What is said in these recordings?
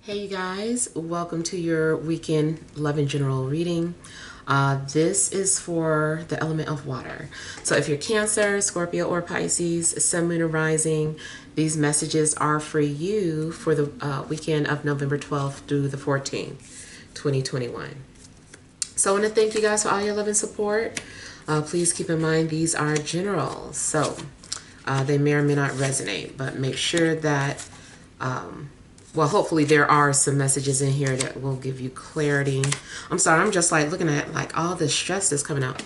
Hey you guys, welcome to your weekend love and general reading. This is for the element of water. So if you're Cancer, Scorpio, or Pisces, Sun, Moon, or Rising, these messages are for you for the weekend of November 12th through the 14th, 2021. So I want to thank you guys for all your love and support. Please keep in mind these are general, so they may or may not resonate, but make sure that well, hopefully there are some messages in here that will give you clarity. I'm sorry, I'm just like looking at like all the stress that's coming out.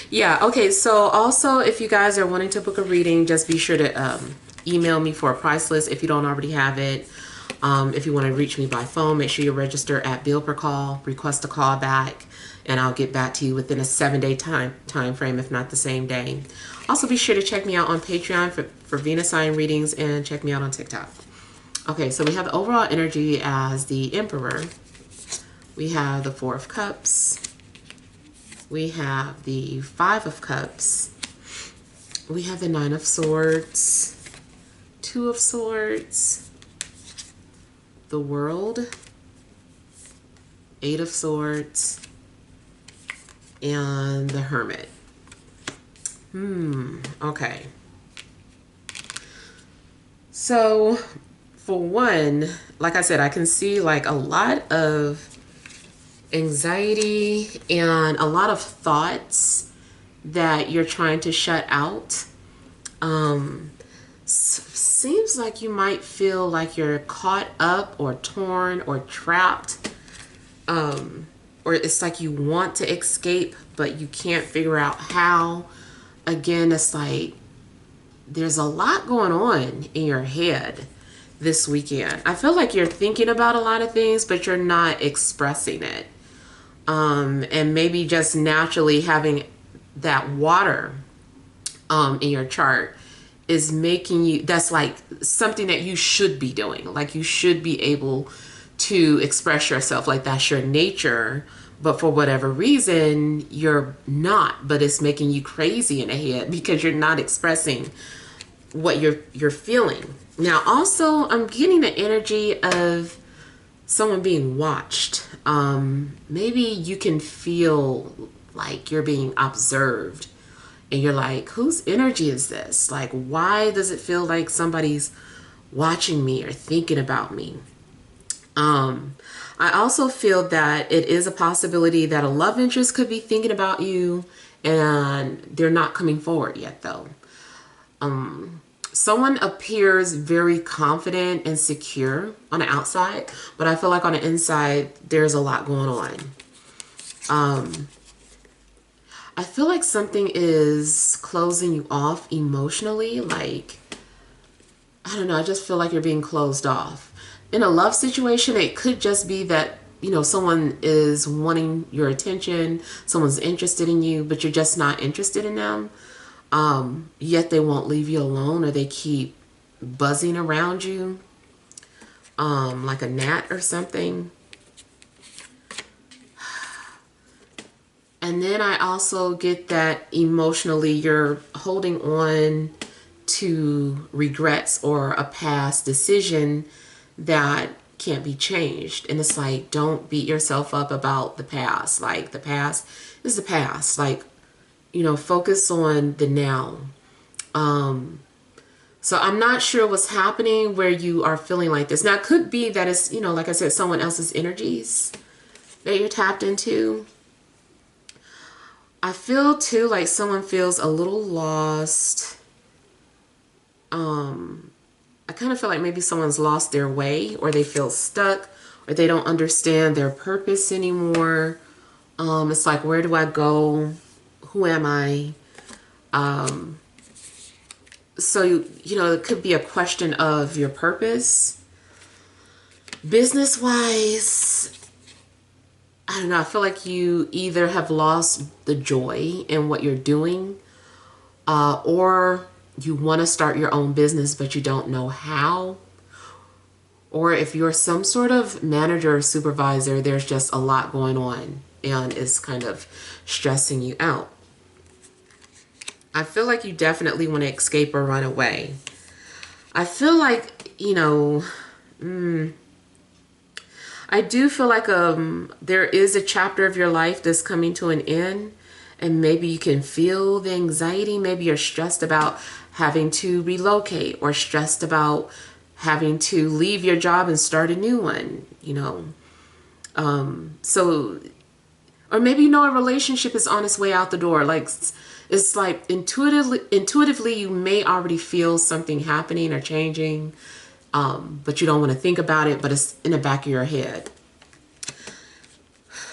Yeah, okay, so also if you guys are wanting to book a reading, just be sure to email me for a price list if you don't already have it. If you want to reach me by phone, make sure you register at bill per call, request a call back, and I'll get back to you within a 7-day time frame, if not the same day. Also be sure to check me out on Patreon for Venus sign readings, and check me out on TikTok. Okay, so we have the overall energy as the Emperor. We have the Four of Cups. We have the Five of Cups. We have the Nine of Swords, Two of Swords, the World, Eight of Swords, and the Hermit. Okay. So for one, like I said, I can see like a lot of anxiety and a lot of thoughts that you're trying to shut out. Seems like you might feel like you're caught up or torn or trapped. Or it's like you want to escape, but you can't figure out how. Again, it's like there's a lot going on in your head this weekend. I feel like you're thinking about a lot of things, but you're not expressing it. And maybe just naturally having that water in your chart is making you, that's like something that you should be doing. Like you should be able to express yourself, like that's your nature, but for whatever reason you're not, but it's making you crazy in the head because you're not expressing what you're feeling. Now also I'm getting the energy of someone being watched. Maybe you can feel like you're being observed and you're like, whose energy is this? Like, why does it feel like somebody's watching me or thinking about me? I also feel that it is a possibility that a love interest could be thinking about you and they're not coming forward yet though. Someone appears very confident and secure on the outside, but I feel like on the inside, there's a lot going on. I feel like something is closing you off emotionally. Like, I don't know, I just feel like you're being closed off. In a love situation, it could just be that, you know, someone is wanting your attention, someone's interested in you, but you're just not interested in them. Yet they won't leave you alone, or they keep buzzing around you like a gnat or something. And then I also get that emotionally you're holding on to regrets or a past decision that can't be changed. And it's like, don't beat yourself up about the past. Like, the past is the past. Like, you know, focus on the now. So I'm not sure what's happening where you are feeling like this. Now, it could be that it's, you know, like I said, someone else's energies that you're tapped into. I feel too like someone feels a little lost. I kind of feel like maybe someone's lost their way, or they feel stuck, or they don't understand their purpose anymore. It's like, where do I go? Who am I? So, you know, it could be a question of your purpose. Business-wise, I don't know, I feel like you either have lost the joy in what you're doing, or you want to start your own business, but you don't know how. Or if you're some sort of manager or supervisor, there's just a lot going on and it's kind of stressing you out. I feel like you definitely want to escape or run away. I feel like, you know, I do feel like there is a chapter of your life that's coming to an end, and maybe you can feel the anxiety. Maybe you're stressed about having to relocate, or stressed about having to leave your job and start a new one, you know. So, or maybe you know a relationship is on its way out the door. Like, it's like intuitively you may already feel something happening or changing, but you don't want to think about it, but it's in the back of your head.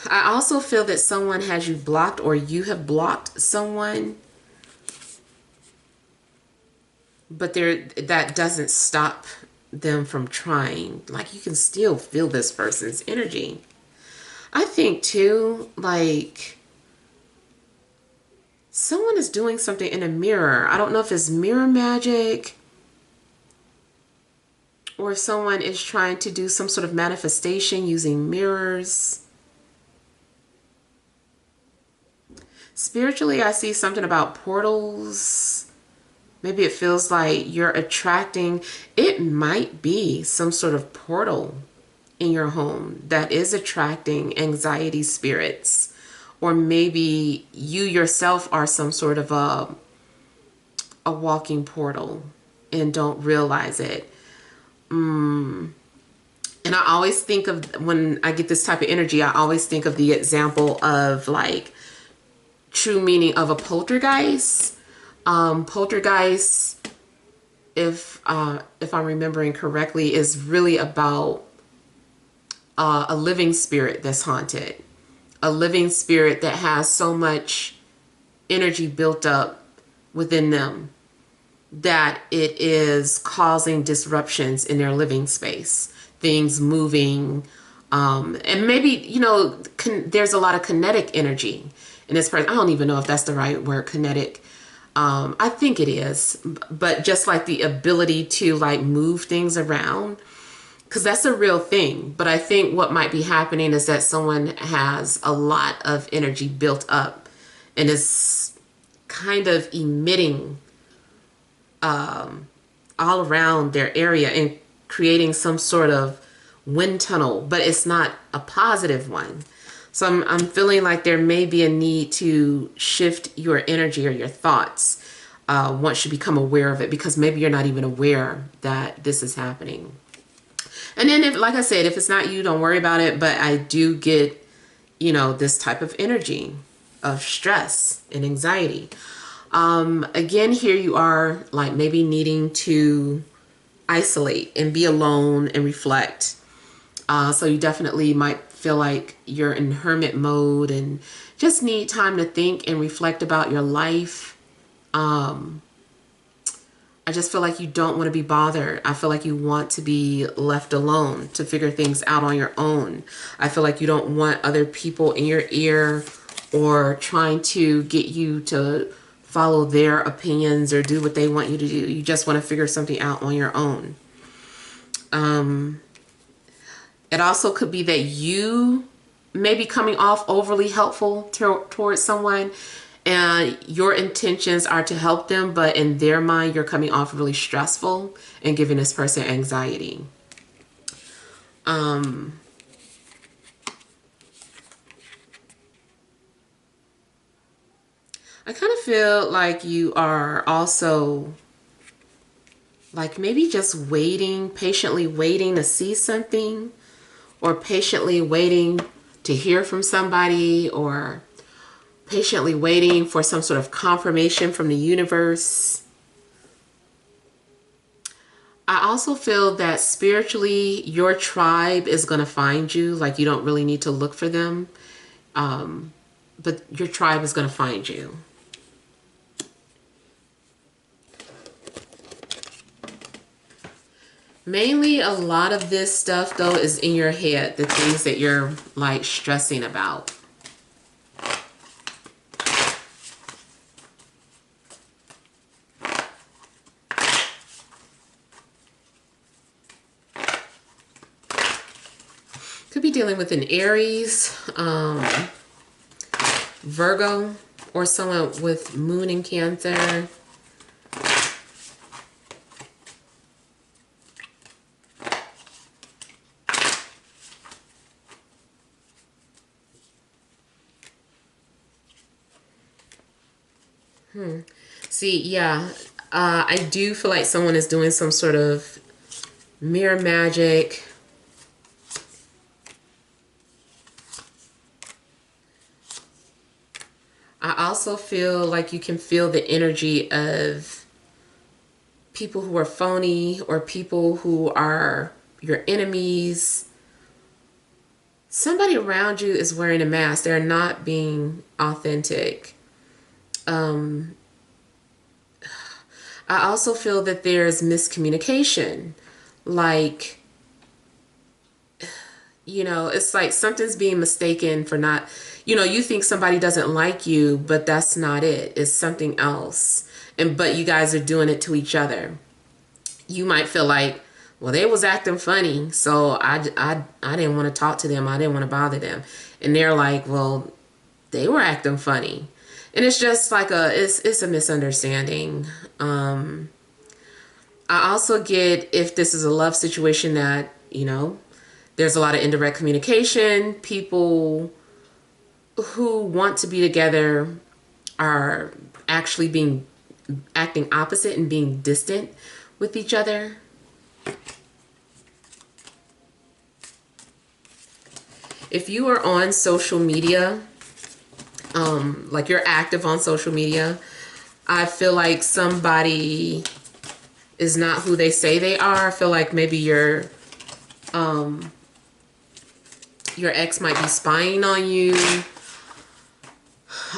I also feel that someone has you blocked, or you have blocked someone, but that doesn't stop them from trying. Like, you can still feel this person's energy. I think too, like, someone is doing something in a mirror. I don't know if it's mirror magic, or if someone is trying to do some sort of manifestation using mirrors. Spiritually, I see something about portals. Maybe it feels like you're attracting, it might be some sort of portal in your home that is attracting anxiety spirits. Or maybe you yourself are some sort of a walking portal and don't realize it. And I always think of, when I get this type of energy, I always think of the example of like true meaning of a poltergeist. Poltergeist, if I'm remembering correctly, is really about a living spirit that's haunted. A living spirit that has so much energy built up within them that it is causing disruptions in their living space. Things moving, and maybe, you know, there's a lot of kinetic energy in this person. I don't even know if that's the right word, kinetic. I think it is, but just like the ability to like move things around, because that's a real thing. But I think what might be happening is that someone has a lot of energy built up and is kind of emitting all around their area and creating some sort of wind tunnel, but it's not a positive one. So I'm feeling like there may be a need to shift your energy or your thoughts once you become aware of it, because maybe you're not even aware that this is happening. And then, if, like I said, if it's not you, don't worry about it. But I do get, you know, this type of energy of stress and anxiety. Again, here you are, like maybe needing to isolate and be alone and reflect. So you definitely might feel like you're in hermit mode and just need time to think and reflect about your life. I just feel like you don't want to be bothered. I feel like you want to be left alone to figure things out on your own. I feel like you don't want other people in your ear or trying to get you to follow their opinions or do what they want you to do. You just want to figure something out on your own. It also could be that you may be coming off overly helpful towards someone, and your intentions are to help them, but in their mind, you're coming off really stressful and giving this person anxiety. I kind of feel like you are also like maybe just waiting, patiently waiting to see something, or patiently waiting to hear from somebody, or patiently waiting for some sort of confirmation from the universe. I also feel that spiritually, your tribe is going to find you. Like, you don't really need to look for them, but your tribe is going to find you. Mainly, a lot of this stuff, though, is in your head, the things that you're, like, stressing about. Could be dealing with an Aries, Virgo, or someone with Moon in Cancer. See, yeah, I do feel like someone is doing some sort of mirror magic. I also feel like you can feel the energy of people who are phony or people who are your enemies. Somebody around you is wearing a mask. They're not being authentic. I also feel that there's miscommunication. Like, it's like something's being mistaken for not, you think somebody doesn't like you, but that's not it. It's something else. But you guys are doing it to each other. You might feel like, well, they was acting funny, so I didn't want to talk to them. I didn't want to bother them. And they're like, well, they were acting funny. And it's just like it's a misunderstanding. I also get if this is a love situation that, there's a lot of indirect communication. People who want to be together are actually acting opposite and being distant with each other. If you are on social media, like you're active on social media, I feel like somebody is not who they say they are. I feel like maybe your ex might be spying on you.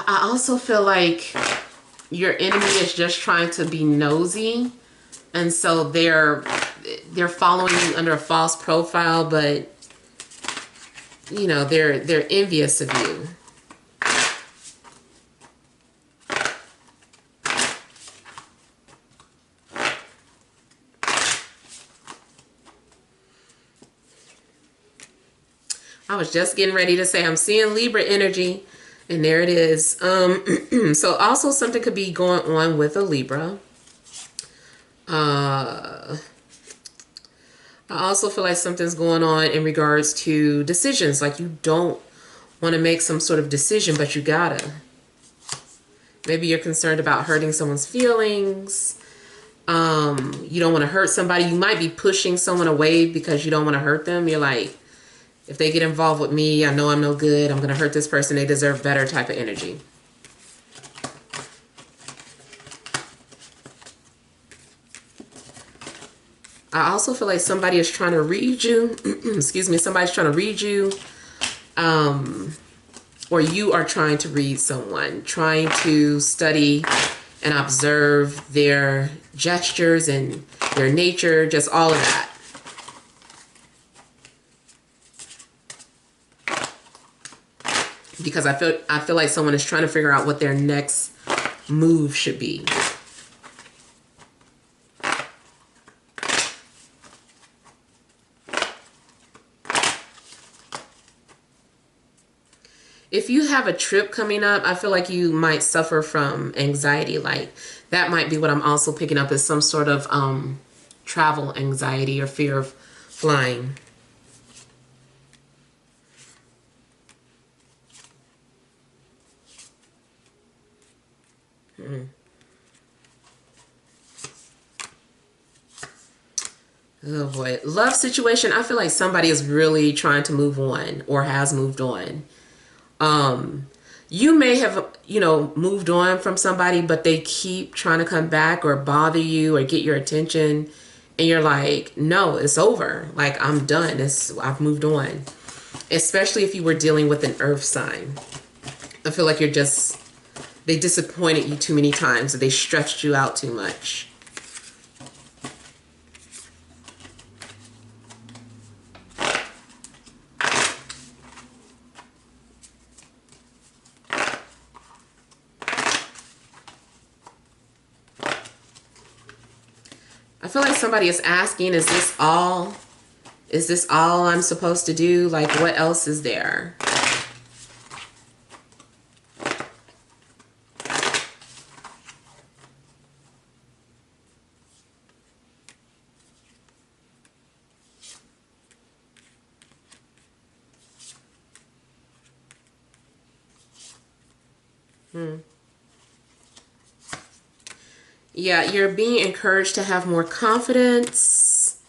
I also feel like your enemy is just trying to be nosy, and so they're following you under a false profile, but they're envious of you. I was just getting ready to say I'm seeing Libra energy, and there it is. So also something could be going on with a Libra. I also feel like something's going on in regards to decisions. Like you don't want to make some sort of decision, but you gotta. Maybe you're concerned about hurting someone's feelings. You don't want to hurt somebody. You might be pushing someone away because you don't want to hurt them. You're like, if they get involved with me, I know I'm no good. I'm going to hurt this person. They deserve better type of energy. I also feel like somebody is trying to read you. Excuse me. Somebody's trying to read you. Or you are trying to read someone. Trying to study and observe their gestures and their nature. Just all of that. Because I feel like someone is trying to figure out what their next move should be. If you have a trip coming up, I feel like you might suffer from anxiety. Like that might be what I'm also picking up as some sort of travel anxiety or fear of flying. Oh boy. Love situation. I feel like somebody is really trying to move on or has moved on. You may have, moved on from somebody, but they keep trying to come back or bother you or get your attention. And you're like, no, it's over. Like, I'm done. I've moved on. Especially if you were dealing with an earth sign. I feel like they disappointed you too many times. Or they stretched you out too much. I feel like somebody is asking, is this all? Is this all I'm supposed to do? Like, what else is there? Yeah, you're being encouraged to have more confidence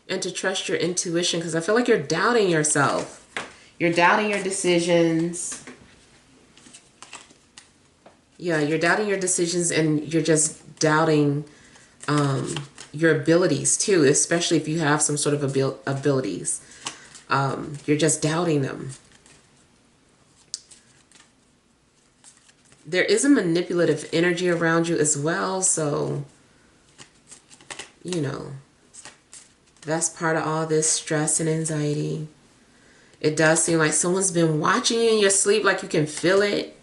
and to trust your intuition, because I feel like you're doubting yourself. You're doubting your decisions. Yeah, you're doubting your decisions, and you're just doubting your abilities too, especially if you have some sort of abilities. You're just doubting them. There is a manipulative energy around you as well, so, you know, that's part of all this stress and anxiety. It does seem like someone's been watching you in your sleep, like you can feel it.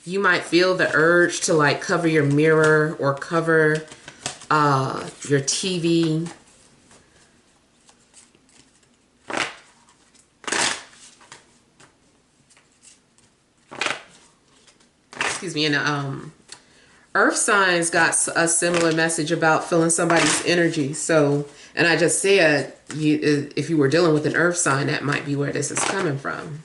You might feel the urge to like cover your mirror or cover your TV. Excuse me. And Earth signs got a similar message about feeling somebody's energy. So, and I just said, if you were dealing with an Earth sign, that might be where this is coming from.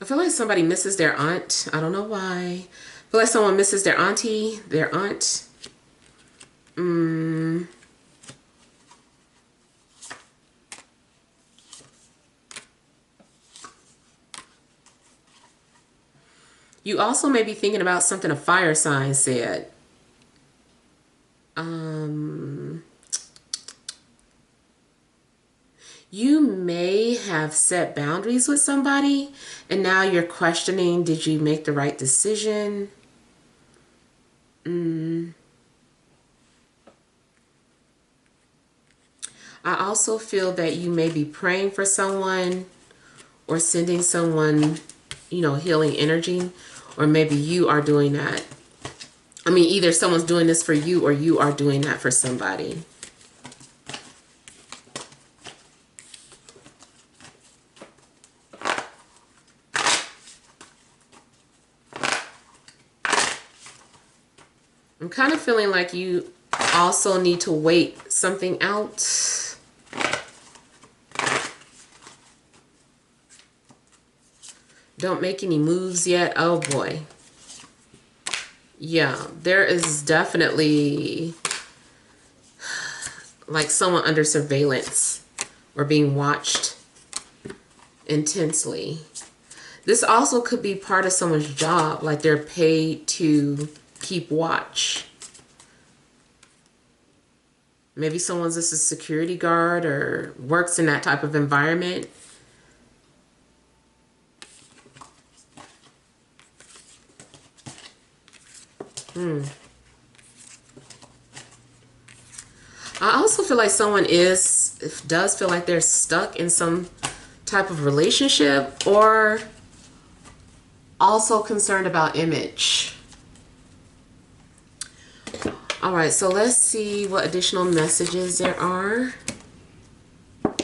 I feel like somebody misses their aunt. I don't know why. I feel like someone misses their auntie, their aunt. You also may be thinking about something a fire sign said. You may have set boundaries with somebody, and now you're questioning, did you make the right decision? I also feel that you may be praying for someone or sending someone, you know, healing energy, or maybe you are doing that. I mean, either someone's doing this for you or you are doing that for somebody. I'm kind of feeling like you also need to wait something out. Don't make any moves yet. Oh boy. Yeah, there is definitely like someone under surveillance or being watched intensely. This also could be part of someone's job, like they're paid to keep watch. Maybe someone's just a security guard or works in that type of environment. I also feel like someone does feel like they're stuck in some type of relationship, or also concerned about image. All right, so let's see what additional messages there are. All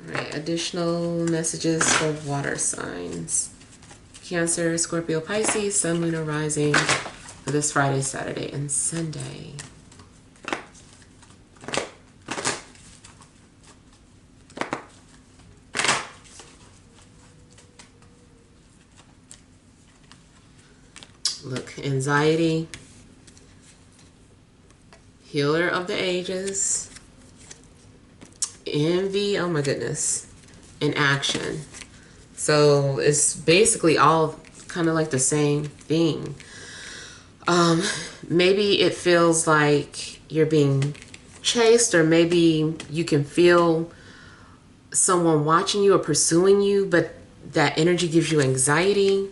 right, additional messages for water signs. Cancer, Scorpio, Pisces, Sun, Moon, or Rising for this Friday, Saturday, and Sunday. Look, anxiety, healer of the ages, envy, oh my goodness, and action. So it's basically all kind of like the same thing. Maybe it feels like you're being chased, or maybe you can feel someone watching you or pursuing you, but that energy gives you anxiety.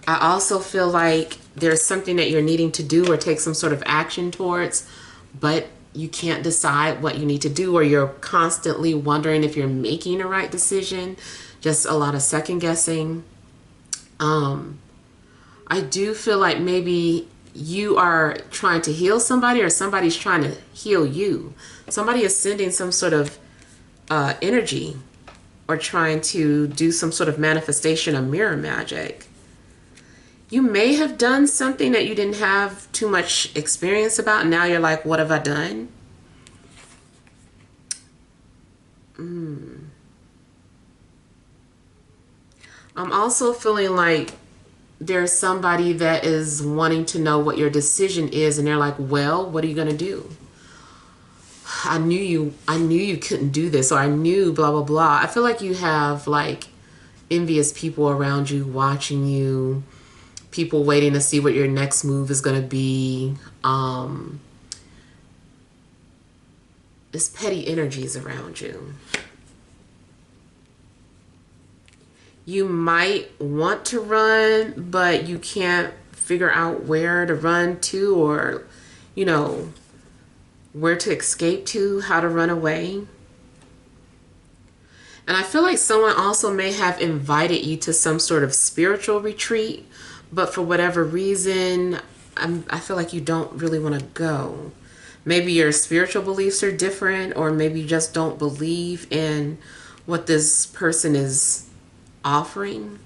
I also feel like there's something that you're needing to do or take some sort of action towards, but you can't decide what you need to do, or you're constantly wondering if you're making the right decision. Just a lot of second guessing. I do feel like maybe you are trying to heal somebody, or somebody's trying to heal you. Somebody is sending some sort of energy or trying to do some sort of manifestation of mirror magic. You may have done something that you didn't have too much experience about, and now you're like, what have I done? I'm also feeling like there's somebody that is wanting to know what your decision is, and they're like, well, what are you going to do? I knew you couldn't do this, or I knew blah, blah, blah. I feel like you have like envious people around you watching you, people waiting to see what your next move is going to be. There's petty energies around you. You might want to run, but you can't figure out where to run to, or, you know, where to escape to, how to run away. And I feel like someone also may have invited you to some sort of spiritual retreat, but for whatever reason, I feel like you don't really want to go. Maybe your spiritual beliefs are different, or maybe you just don't believe in what this person is offering.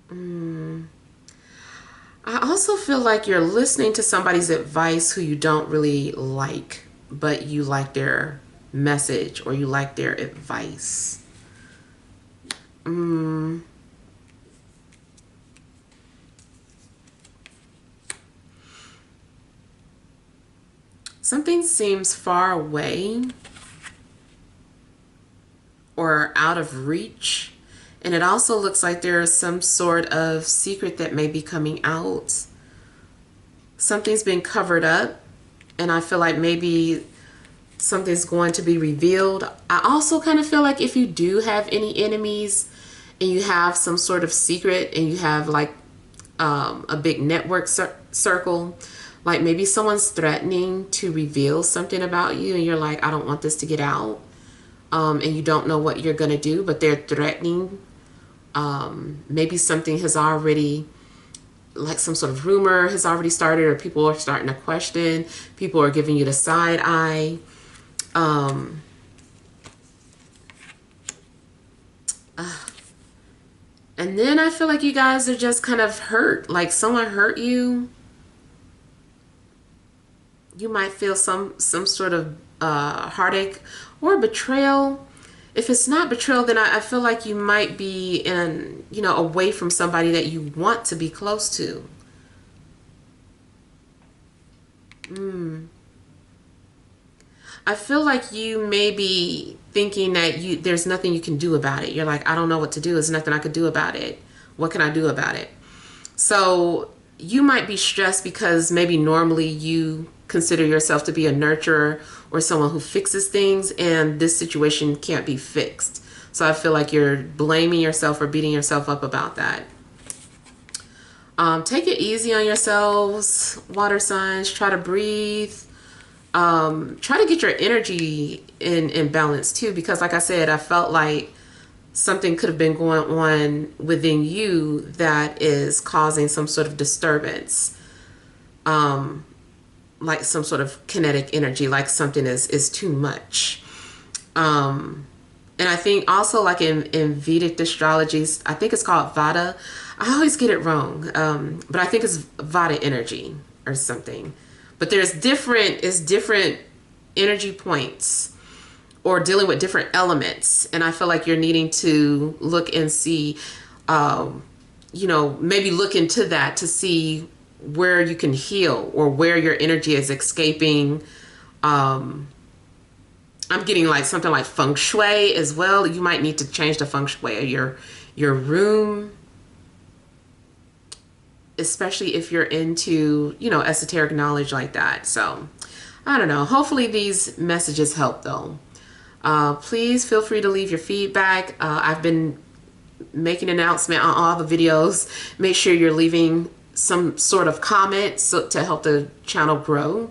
I also feel like you're listening to somebody's advice who you don't really like, but you like their message, or you like their advice. Something seems far away or out of reach. And it also looks like there is some sort of secret that may be coming out. Something's been covered up, and I feel like maybe something's going to be revealed. I also kind of feel like if you do have any enemies and you have some sort of secret, and you have like a big network circle, like maybe someone's threatening to reveal something about you, and you're like, I don't want this to get out. And you don't know what you're going to do, but they're threatening. Maybe something has already, like some sort of rumor has already started, or people are starting to question. People are giving you the side eye. And then I feel like you guys are just kind of hurt. Like someone hurt you. You might feel some sort of heartache or betrayal. If it's not betrayal, then I feel like you might be in, you know, away from somebody that you want to be close to. I feel like you may be thinking that there's nothing you can do about it. You're like, I don't know what to do. There's nothing I could do about it. What can I do about it? So you might be stressed because maybe normally you consider yourself to be a nurturer or someone who fixes things, and this situation can't be fixed. So I feel like you're blaming yourself or beating yourself up about that. Take it easy on yourselves, water signs. Try to breathe. Try to get your energy in balance too, because like I said, I felt like something could have been going on within you that is causing some sort of disturbance. Like some sort of kinetic energy, like something is too much. And I think also like in Vedic astrology, I think it's called Vata. I always get it wrong, but I think it's Vata energy or something. But there's different energy points, or dealing with different elements. And I feel like you're needing to look and see, you know, maybe look into that to see where you can heal, or where your energy is escaping. I'm getting like something like feng shui as well. You might need to change the feng shui of your room, especially if you're into, you know, esoteric knowledge like that. So I don't know. Hopefully these messages help though. Please feel free to leave your feedback. I've been making an announcement on all the videos. Make sure you're leaving some sort of comment to help the channel grow.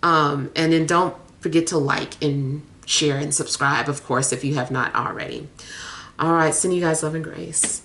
And then don't forget to like and share and subscribe, of course, if you have not already. All right, sending you guys love and grace.